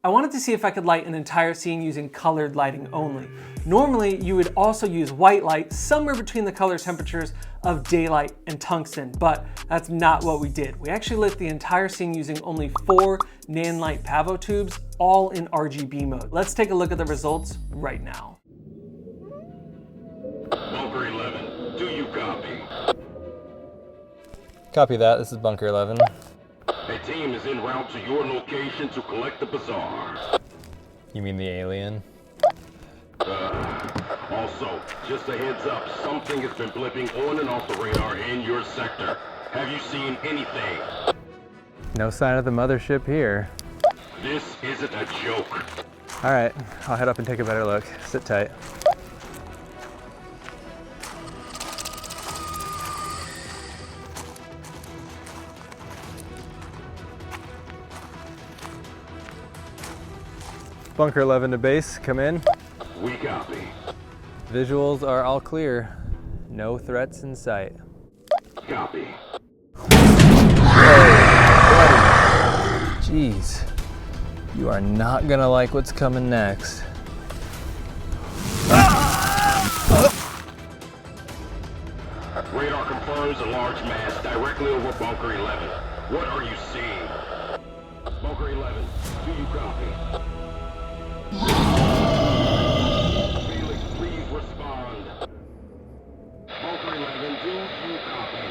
I wanted to see if I could light an entire scene using colored lighting only. Normally, you would also use white light somewhere between the color temperatures of daylight and tungsten, but that's not what we did. We actually lit the entire scene using only 4 Nanlite PavoTubes, all in RGB mode. Let's take a look at the results right now. Bunker 11, do you copy? Copy that, this is Bunker 11. A team is en route to your location to collect the bazaar. You mean the alien? Also, just a heads up, something has been blipping on and off the radar in your sector. Have you seen anything? No sign of the mothership here. This isn't a joke. All right, I'll head up and take a better look. Sit tight. Bunker 11 to base, come in. We copy. Visuals are all clear. No threats in sight. Copy. Jeez, you are not gonna like what's coming next. Radar confirms a large mass directly over Bunker 11. What are you seeing? Bunker 11, do you copy? Felix, please respond. Bunker 11, do you copy?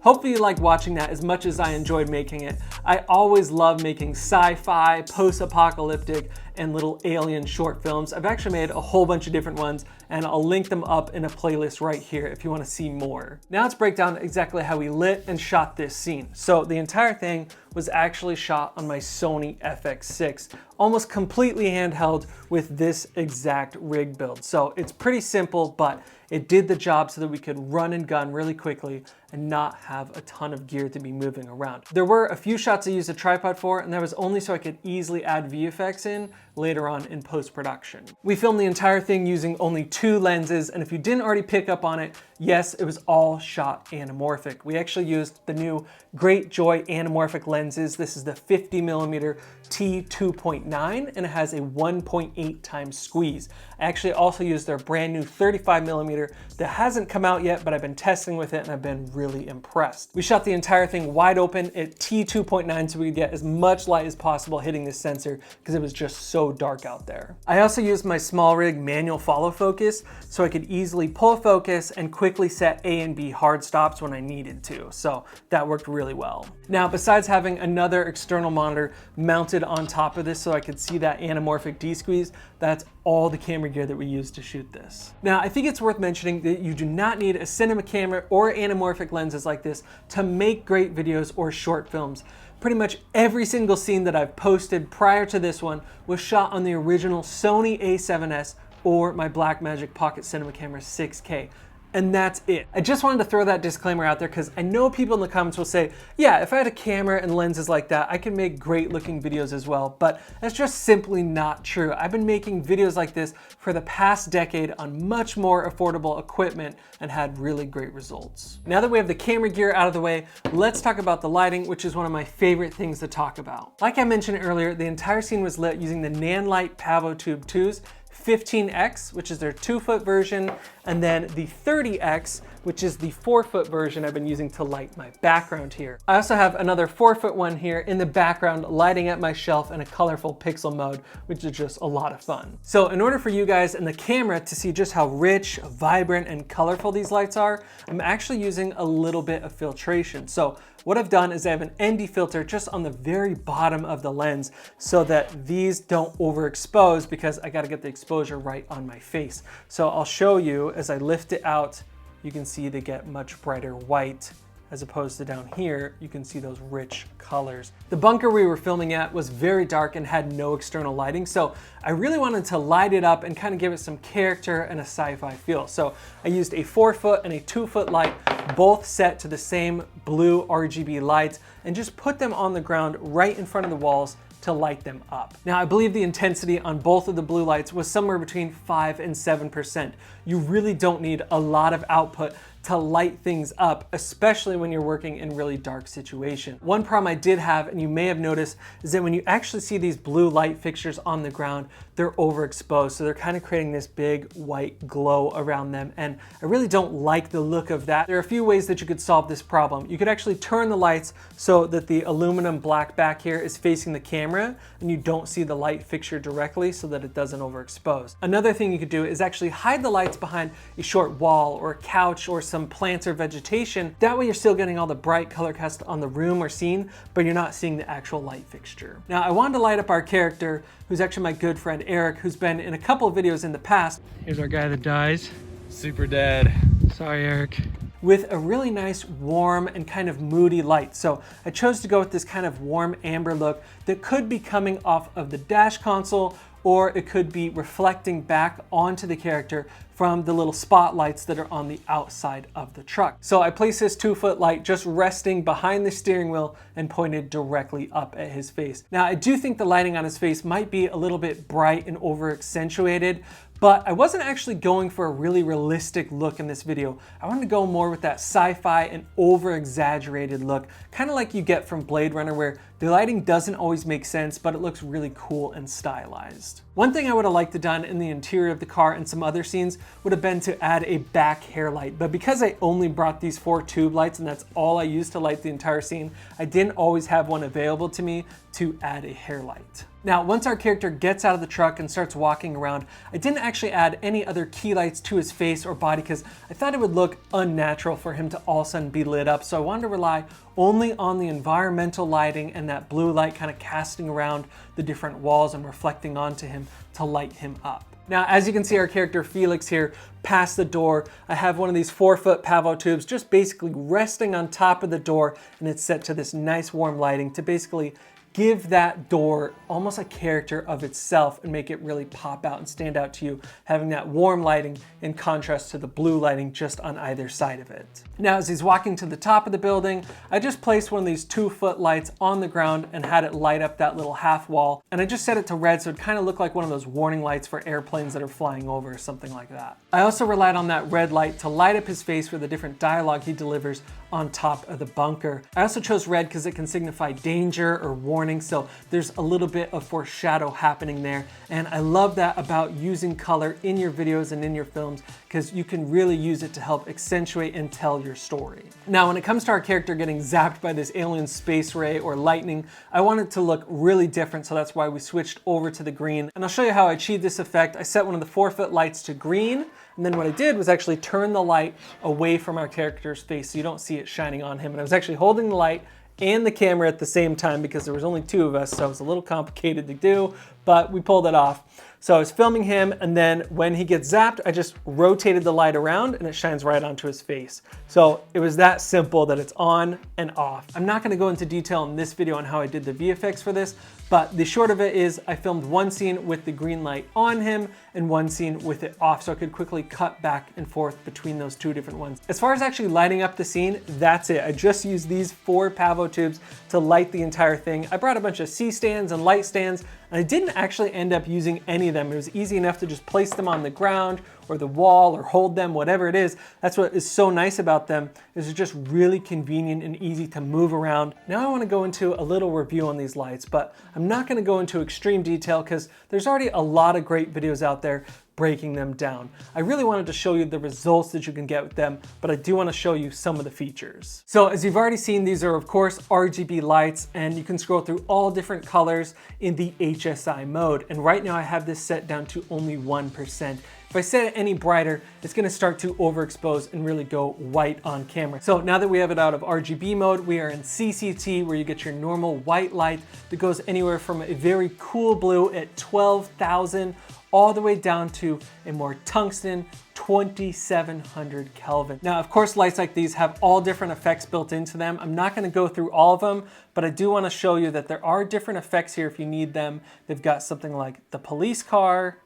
Hopefully you liked watching that as much as I enjoyed making it. I always love making sci-fi, post-apocalyptic, and little alien short films. I've actually made a whole bunch of different ones, and I'll link them up in a playlist right here if you want to see more. Now let's break down exactly how we lit and shot this scene. So the entire thing was actually shot on my Sony FX6, almost completely handheld with this exact rig build. So it's pretty simple, but it did the job so that we could run and gun really quickly and not have a ton of gear to be moving around. There were a few shots I used a tripod for, and that was only so I could easily add VFX in later on in post-production. We filmed the entire thing using only 2 lenses, and if you didn't already pick up on it, yes, it was all shot anamorphic. We actually used the new Great Joy anamorphic lenses. This is the 50mm T2.9, and it has a 1.8 times squeeze. I actually also used their brand new 35mm that hasn't come out yet, but I've been testing with it and I've been really impressed. We shot the entire thing wide open at T2.9 so we could get as much light as possible hitting this sensor because it was just so dark out there. I also used my small rig manual follow focus so I could easily pull focus and quickly set A and B hard stops when I needed to. So that worked really well. Now, besides having another external monitor mounted on top of this so I could see that anamorphic D-squeeze, that's all the camera gear that we used to shoot this. Now, I think it's worth mentioning that you do not need a cinema camera or anamorphic lenses like this to make great videos or short films. Pretty much every single scene that I've posted prior to this one was shot on the original Sony a7S or my Blackmagic Pocket Cinema Camera 6K. And that's it. I just wanted to throw that disclaimer out there because I know people in the comments will say, yeah, if I had a camera and lenses like that, I can make great looking videos as well, but that's just simply not true. I've been making videos like this for the past decade on much more affordable equipment and had really great results. Now that we have the camera gear out of the way, let's talk about the lighting, which is one of my favorite things to talk about. Like I mentioned earlier, the entire scene was lit using the Nanlite PavoTube II's 15X, which is their 2-foot version, and then the 30X, which is the 4-foot version I've been using to light my background here. I also have another 4-foot one here in the background lighting at my shelf in a colorful pixel mode, which is just a lot of fun. So in order for you guys and the camera to see just how rich, vibrant, and colorful these lights are, I'm actually using a little bit of filtration. So what I've done is I have an ND filter just on the very bottom of the lens so that these don't overexpose because I gotta get the exposure right on my face. So I'll show you as I lift it out, you can see they get much brighter white as opposed to down here, you can see those rich colors. The bunker we were filming at was very dark and had no external lighting, so I really wanted to light it up and kind of give it some character and a sci-fi feel. So I used a 4-foot and a 2-foot light, both set to the same blue RGB lights, and just put them on the ground right in front of the walls to light them up. Now, I believe the intensity on both of the blue lights was somewhere between 5 and 7%. You really don't need a lot of output to light things up, especially when you're working in really dark situations. One problem I did have, and you may have noticed, is that when you actually see these blue light fixtures on the ground, they're overexposed. So they're kind of creating this big white glow around them. And I really don't like the look of that. There are a few ways that you could solve this problem. You could actually turn the lights so that the aluminum black back here is facing the camera and you don't see the light fixture directly so that it doesn't overexpose. Another thing you could do is actually hide the lights behind a short wall or a couch or some plants or vegetation. That way you're still getting all the bright color cast on the room or scene, but you're not seeing the actual light fixture. Now, I wanted to light up our character, who's actually my good friend Eric, who's been in a couple of videos in the past. Here's our guy that dies. Super dead. Sorry, Eric. With a really nice, warm, and kind of moody light. So I chose to go with this kind of warm amber look that could be coming off of the dash console, or it could be reflecting back onto the character from the little spotlights that are on the outside of the truck. So I placed this 2-foot light just resting behind the steering wheel and pointed directly up at his face. Now, I do think the lighting on his face might be a little bit bright and over accentuated, but I wasn't actually going for a really realistic look in this video. I wanted to go more with that sci-fi and over-exaggerated look, kind of like you get from Blade Runner, where the lighting doesn't always make sense, but it looks really cool and stylized. One thing I would have liked to done in the interior of the car and some other scenes would have been to add a back hair light, but because I only brought these 4 tube lights and that's all I used to light the entire scene, I didn't always have one available to me to add a hair light. Now, once our character gets out of the truck and starts walking around, I didn't actually add any other key lights to his face or body because I thought it would look unnatural for him to all of a sudden be lit up. So I wanted to rely only on the environmental lighting and that blue light kind of casting around the different walls and reflecting onto him to light him up. Now, as you can see, our character Felix here past the door, I have one of these 4-foot Pavo tubes just basically resting on top of the door, and it's set to this nice warm lighting to basically give that door almost a character of itself and make it really pop out and stand out to you, having that warm lighting in contrast to the blue lighting just on either side of it. Now, as he's walking to the top of the building, I just placed one of these 2-foot lights on the ground and had it light up that little half wall. And I just set it to red so it kind of looked like one of those warning lights for airplanes that are flying over or something like that. I also relied on that red light to light up his face for the different dialogue he delivers on top of the bunker. I also chose red because it can signify danger or warning, so there's a little bit of foreshadow happening there. And I love that about using color in your videos and in your films, because you can really use it to help accentuate and tell your story. Now, when it comes to our character getting zapped by this alien space ray or lightning, I want it to look really different, so that's why we switched over to the green. And I'll show you how I achieved this effect. I set one of the 4-foot lights to green, and then what I did was actually turn the light away from our character's face so you don't see it shining on him. And I was actually holding the light and the camera at the same time because there was only 2 of us, so it was a little complicated to do, but we pulled it off. So I was filming him, and then when he gets zapped, I just rotated the light around and it shines right onto his face. So it was that simple that it's on and off. I'm not gonna go into detail in this video on how I did the VFX for this, but the short of it is I filmed one scene with the green light on him and one scene with it off, so I could quickly cut back and forth between those 2 different ones. As far as actually lighting up the scene, that's it. I just used these 4 Pavo tubes to light the entire thing. I brought a bunch of C-stands and light stands, and I didn't actually end up using any of them. It was easy enough to just place them on the ground or the wall or hold them, whatever it is. That's what is so nice about them, is it's just really convenient and easy to move around. Now I want to go into a little review on these lights, but I'm not going to go into extreme detail because there's already a lot of great videos out there breaking them down. I really wanted to show you the results that you can get with them, but I do want to show you some of the features. So as you've already seen, these are of course RGB lights, and you can scroll through all different colors in the HSI mode. And right now I have this set down to only 1%. If I set it any brighter, it's gonna start to overexpose and really go white on camera. So now that we have it out of RGB mode, we are in CCT, where you get your normal white light that goes anywhere from a very cool blue at 12,000 all the way down to a more tungsten 2700 Kelvin. Now, of course, lights like these have all different effects built into them. I'm not gonna go through all of them, but I do wanna show you that there are different effects here if you need them. They've got something like the police car,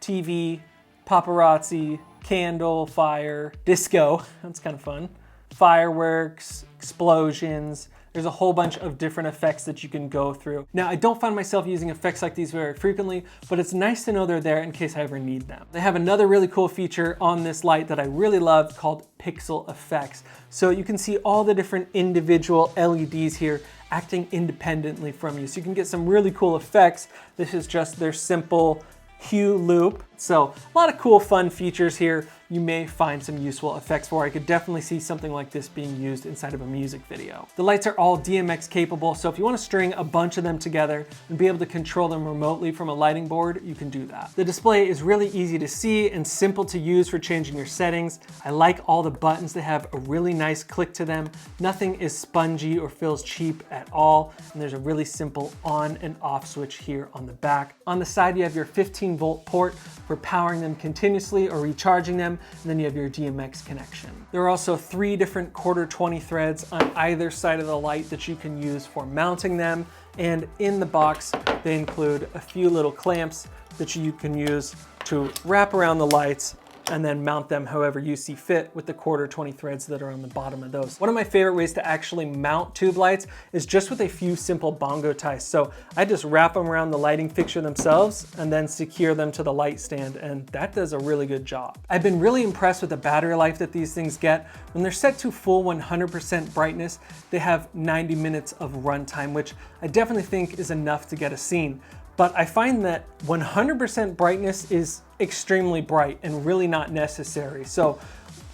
TV, paparazzi, candle, fire, disco, that's kind of fun, fireworks, explosions, there's a whole bunch of different effects that you can go through. Now, I don't find myself using effects like these very frequently, but it's nice to know they're there in case I ever need them. They have another really cool feature on this light that I really love called pixel effects. So you can see all the different individual LEDs here acting independently from you. So you can get some really cool effects. This is just their simple hue loop. So a lot of cool fun features here you may find some useful effects for. I could definitely see something like this being used inside of a music video. The lights are all DMX capable, so if you want to string a bunch of them together and be able to control them remotely from a lighting board, you can do that. The display is really easy to see and simple to use for changing your settings. I like all the buttons. They have a really nice click to them. Nothing is spongy or feels cheap at all, and there's a really simple on and off switch here on the back. On the side, you have your 15-volt port for powering them continuously or recharging them, and then you have your DMX connection. There are also 3 different quarter 20 threads on either side of the light that you can use for mounting them, and in the box they include a few little clamps that you can use to wrap around the lights and then mount them however you see fit with the quarter 20 threads that are on the bottom of those. One of my favorite ways to actually mount tube lights is just with a few simple bongo ties. So I just wrap them around the lighting fixture themselves and then secure them to the light stand, and that does a really good job. I've been really impressed with the battery life that these things get. When they're set to full 100% brightness, they have 90 minutes of runtime, which I definitely think is enough to get a scene. But I find that 100% brightness is extremely bright and really not necessary. So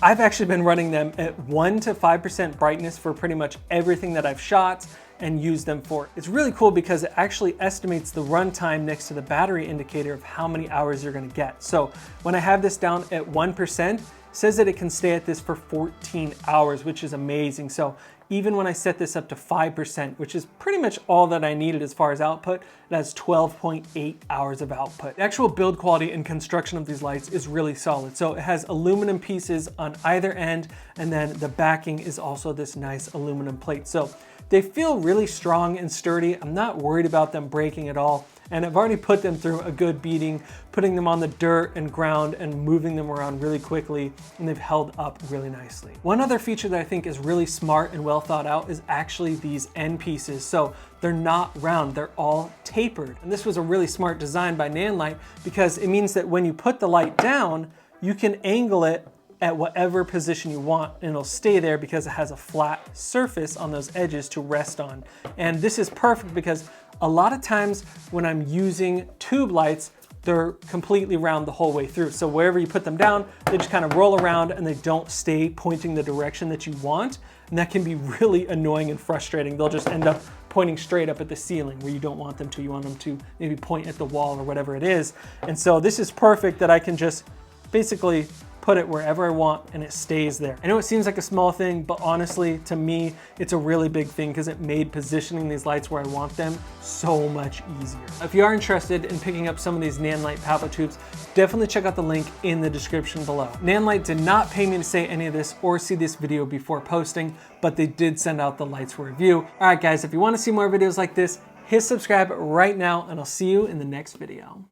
I've actually been running them at 1 to 5% brightness for pretty much everything that I've shot and used them for. It's really cool because it actually estimates the runtime next to the battery indicator of how many hours you're gonna get. So when I have this down at 1%, it says that it can stay at this for 14 hours, which is amazing. So even when I set this up to 5%, which is pretty much all that I needed as far as output, it has 12.8 hours of output. The actual build quality and construction of these lights is really solid. So it has aluminum pieces on either end, and then the backing is also this nice aluminum plate. So they feel really strong and sturdy. I'm not worried about them breaking at all. And I've already put them through a good beating, putting them on the dirt and ground and moving them around really quickly, and they've held up really nicely. One other feature that I think is really smart and well thought out is actually these end pieces. So they're not round, they're all tapered. And this was a really smart design by Nanlite because it means that when you put the light down, you can angle it at whatever position you want, and it'll stay there because it has a flat surface on those edges to rest on. And this is perfect because a lot of times when I'm using tube lights, they're completely round the whole way through. So wherever you put them down, they just kind of roll around and they don't stay pointing the direction that you want. And that can be really annoying and frustrating. They'll just end up pointing straight up at the ceiling where you don't want them to. You want them to maybe point at the wall or whatever it is. And so this is perfect that I can just basically put it wherever I want and it stays there. I know it seems like a small thing, but honestly, to me, it's a really big thing because it made positioning these lights where I want them so much easier. If you are interested in picking up some of these Nanlite PavoTubes, definitely check out the link in the description below. Nanlite did not pay me to say any of this or see this video before posting, but they did send out the lights for review. All right, guys, if you want to see more videos like this, hit subscribe right now and I'll see you in the next video.